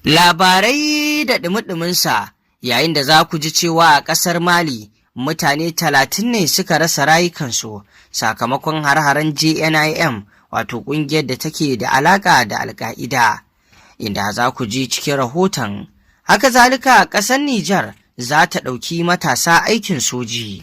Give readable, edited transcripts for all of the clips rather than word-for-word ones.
Labarai da ɗumi-ɗuminsa, yayin da za ku ji cewa a ƙasar Mali mutane 30 ne suka rasa rayukansu sakamakon har-haren JNIM, wato ƙungiyar da take da alaƙa da Al-Qaida, inda za ku ji cikin rahoton. Haka zalika a ƙasar Nijar za ta ɗauki matasa aikin soji.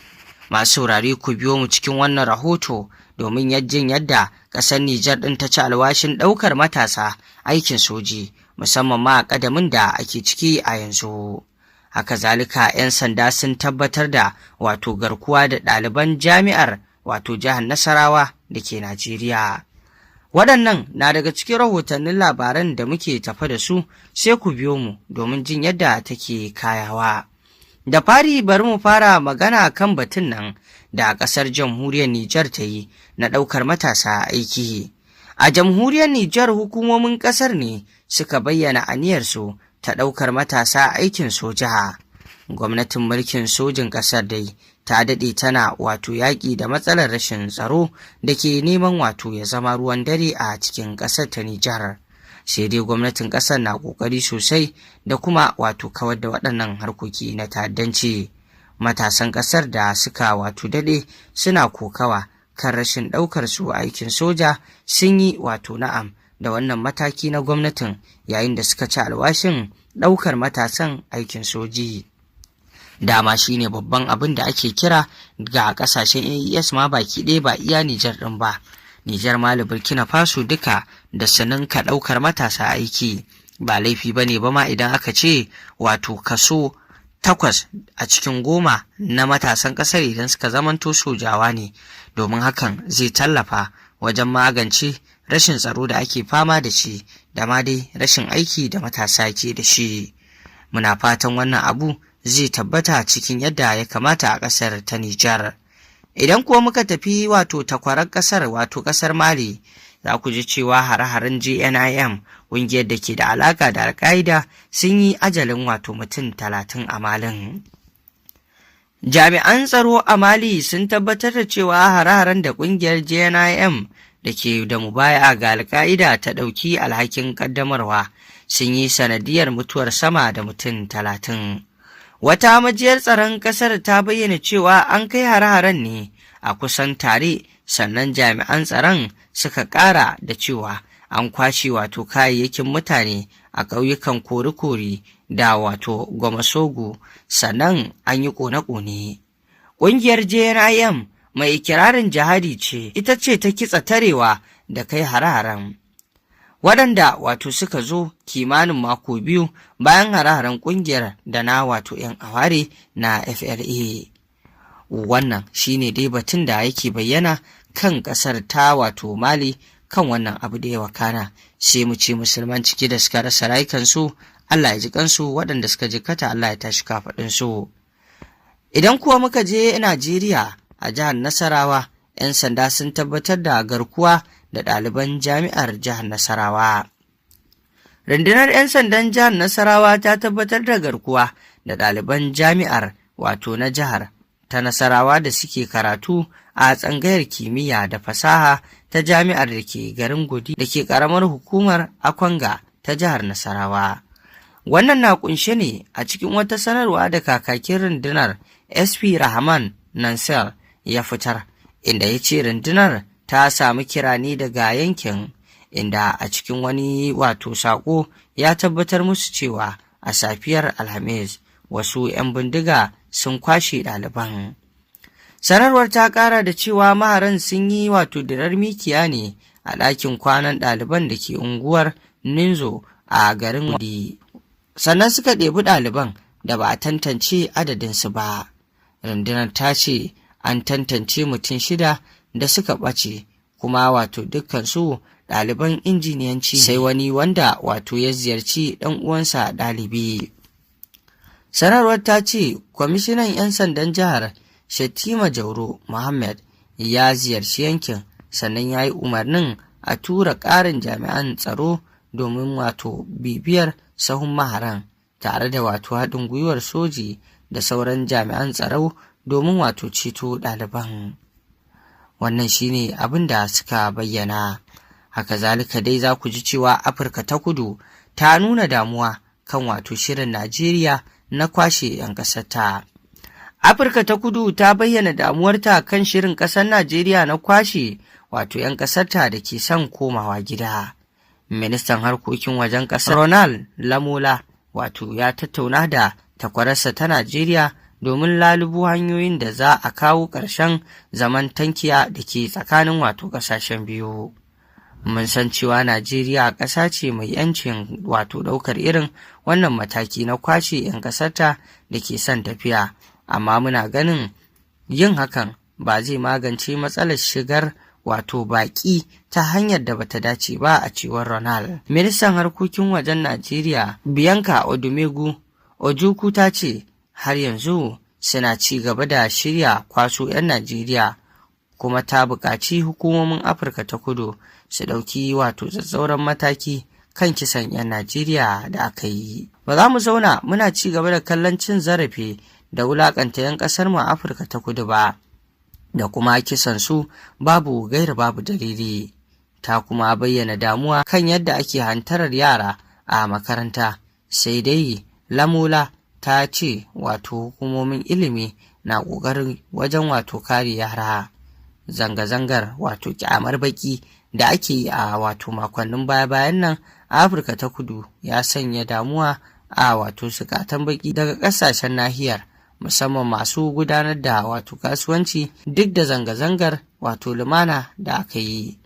Masu saurare ku biyo mu cikin wannan rahoto domin jin yadda ƙasar Nijar ɗin ta ci alwashin ɗaukar matasa aikin soji, musamman ma a ƙadamin da ake ciki a yanzu. Haka zalika 'yan sanda sun tabbatar da wato garkuwa da ɗaliban jami'ar wato jihar Nasarawa da ke Najeriya. Waɗannan na daga cikin rahotannin labaran da muke tafa da su, sai ku biyo mu domin jin yadda take kayawa. Da fari bari mu fara magana kan batun nan da ƙasar jamhuriyar Nijar ta yi na ɗaukar matasa aiki. A jamhuriyar Nijar hukumomin ƙasar ne suka bayyana aniyarsu ta ɗaukar matasa aikin soja. Gwamnatin mulkin sojin ƙasar dai ta daɗe tana wato yaƙi da matsalar rashin tsaro da ke neman wato ya zama ruwan dare a cikin ƙasar ta Nijar. Sai dai gwamnatin ƙasar na ƙoƙari sosai da kuma wato kawar da waɗannan harkoki na ta'addanci. Matasan ƙasar da suka wato daɗe suna kokawa kan rashin ɗaukar su aikin soja sun yi wato na'am da wannan mataki na gwamnatin, yayin da suka ci alwashin ɗaukar matasan aikin soji. Dama shine babban abin da ake kira ga ƙasashen AES ma baki ɗaya, ba iya Nijar ɗin ba. Nijar, Mali, Burkina Faso duka da sanin ka ɗaukar matasa aiki. Ba laifi ba ne ba ma idan aka ce wato kaso 8 a cikin 10 na matasan ƙasar idan suka zamanto sojawa ne, domin hakan zai tallafa wajen magance rashin tsaro da ake fama da shi, da ma dai rashin aiki da matasa ke da shi. Muna fatan wannan abu zai tabbata cikin yadda ya kamata a ƙasar ta Nijar. Idan kuwa muka tafi wato takwarar ƙasar wato ƙasar Mali, za ku ji cewa hare-haren JNIM, ƙungiyar da ke da alaƙa da Al-Qaida, sun yi ajalin wato mutum 30 a Malin. Jami'an tsaro a Mali sun tabbatar da cewa hare-haren da ƙungiyar JNIM da ke da mubaya'a ga Al-Qaida ta ɗauki alhakin ƙaddamarwa sun yi sanadiyar mutuwar sama da mutum 30. Wata majiyar tsaron ƙasar ta bayyana cewa an kai hare-haren ne a kusan tare, sannan jami'an tsaron suka ƙara da cewa an kwashe wato kayayyakin mutane a ƙauyukan Kori-Kori da wato Gomasogo, sannan an yi ƙone-ƙone. Ƙungiyar JNIM mai ikirarin jihadi ce ita ce ta kitsa tarewa da kai hare-haren, waɗanda wato suka zo kimanin mako 2 bayan hare-haren ƙungiyar da na wato 'yan aware na FLA. Wannan shine dai batun da yake bayyana kan ƙasar ta wato Mali kan wannan abu da ya wakana. Sai mu ce musulman ciki da suka rasa rayukansu, Allah ya ji kansu, waɗanda suka jikkata Allah ya tashi kafaɗinsu. Idan kuwa muka je Najeriya, a jihar Nasarawa, 'yan sanda sun tabbatar da garkuwa da ɗaliban jami'ar jihar Nasarawa. Rundunar 'yan sandan jihar Nasarawa ta tabbatar da garkuwa da ɗaliban jami'ar wato na jihar ta Nasarawa da suke karatu a tsangayar kimiyya da fasaha ta jami'ar da ke garin Godi da ke ƙaramar hukumar Akwanga ta jihar Nasarawa. Wannan na kunshe ne a cikin wata sanarwa da kakakin rundunar SP Rahman Nansel ya fitar, inda ya ce rundunar ta sami kira ne daga yankin, inda a cikin wani wato saƙo ya tabbatar musu cewa a safiyar Alhamis wasu 'yan bindiga sun kwashe ɗaliban. Sanarwar ta ƙara da cewa maharan sun yi wato dirar mikiya ne a ɗakin kwanan ɗaliban da ke unguwar Ninzo a garin Wadi, sannan suka ɗebi ɗaliban da ba a tantance adadinsu ba. Rundunar ta ce an tantance mutum 6 da suka ɓace, kuma wato dukkansu ɗaliban injiniyanci, sai wani wanda wato ya ziyarci ɗan uwansa ɗalibi. Sanarwar ta ce kwamishinan 'yan sandan jihar Shettima Jauro Muhammad ya ziyarci yankin, sannan ya yi umarnin a tura ƙarin jami'an tsaro domin wato bibiyar sahun maharan, tare da wato haɗin gwiwar soji da sauran jami'an tsaro domin wato ceto ɗaliban. Wannan shine abin da suka bayyana. Haka zalika dai za ku ji cewa Afirka ta Kudu ta nuna damuwa kan wato shirin Najeriya na kwashe 'yan ƙasarta. Afirka ta Kudu ta bayyana damuwarta kan shirin ƙasar Najeriya na kwashe wato 'yan ƙasarta da ke son komawa gida. Ministan harkokin wajen ƙasar Ronald Lamola wato ya tattauna da takwararsa ta Najeriya domin lalubo hanyoyin da za a kawo ƙarshen zaman tankiya da ke tsakanin wato ƙasashen biyu. Mun san cewa Najeriya ƙasa ce mai 'yancin wato ɗaukar irin wannan mataki na kwashe 'yan ƙasarta da ke son tafiya, amma muna ganin yin hakan ba zai magance matsalar shigar wato baƙi ta hanyar da bata dace ba, a cewar Ronald. Ministan harkokin wajen Najeriya Bianca Odumegu Ojukwu ta ce har yanzu suna ci gaba da shirya kwaso 'yan Najeriya, kuma ta buƙaci hukumomin Afirka ta Kudu su ɗauki wato tsatsauran mataki kan kisan 'yan Najeriya da aka yi. Ba za mu zauna muna ci gaba da kallon cin zarafi da wulaƙanta 'yan ƙasar mu Afirka ta Kudu ba, da kuma kisan su babu gaira babu dalili. Ta kuma bayyana damuwa kan yadda ake hantarar yara a makaranta, sai dai Lamola ta ce wato hukumomin ilimi na ƙoƙarin wajen wato kare yara. Zanga-zangar wato kyamar baki da ake yi a wato makonnin baya-bayan nan a Afirka ta Kudu ya sanya damuwa a wato zukatan baki daga ƙasashen nahiyar, musamman masu gudanar da wato kasuwanci, duk da zanga-zangar wato lumana da aka yi.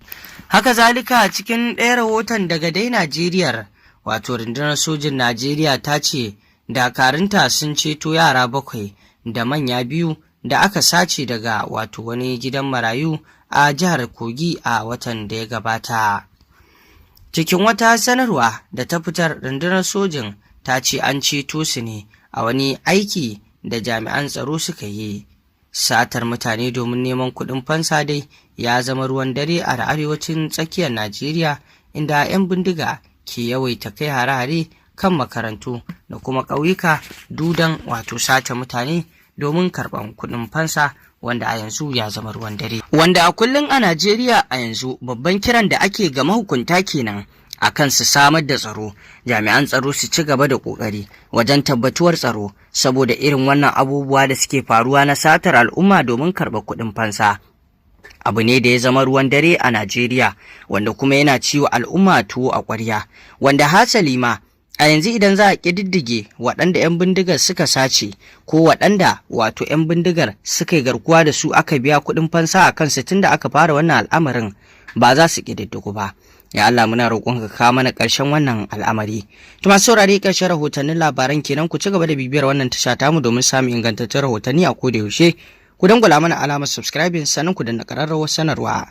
Haka zalika cikin ɗaya rahoton daga dai Najeriya, wato rundunar sojin Najeriya ta ce dakarunta sun ceto yara 7 da manya 2 da aka sace daga wato wani gidan marayu a jihar Kogi a watan da ya gabata. Cikin wata sanarwa da ta fitar, rundunar sojin ta ce an ceto su ne a wani aiki da jami'an tsaro suka yi. Satar mutane domin neman kuɗin fansa dai ya zama ruwan dare a arewacin tsakiyar Najeriya, inda 'yan bindiga ke yawaita kai hare-hare kan makarantu da kuma ƙauyuka dudan wato sata mutane domin karɓan kuɗin fansa, wanda a yanzu ya zama ruwan dare. Wanda a kullum a Najeriya a yanzu babban kiran da ake ga mahukunta kenan akan su samar da tsaro, jami'an tsaro su ci gaba da ƙoƙari wajen tabbatuwar tsaro, saboda irin wannan abubuwa da suke faruwa na satar al'umma domin karɓar kuɗin fansa abu ne da ya zama ruwan dare a Najeriya, wanda kuma yana ciwo al'umma tuwo a ƙwarya, wanda hasali ma a yanzu idan za a ƙididdige waɗanda 'yan bindigar suka sace ko waɗanda wato 'yan bindigar suka yi garkuwa da su aka biya kuɗin fansa a kansu tun da aka fara wannan al'amarin, ba za su ƙididdigu ba. Ya Allah, muna roƙon ka kawo mana ƙarshen wannan al'amari. To masu saurare, ƙarshen rahotannin labaran kenan. Ku ci gaba da bibiyar wannan tasha tamu domin samun ingantaccen rahotanni a koda yaushe. Ku dangwala mana alamar subscribing, sannan ku danna ƙararrawar sanarwa.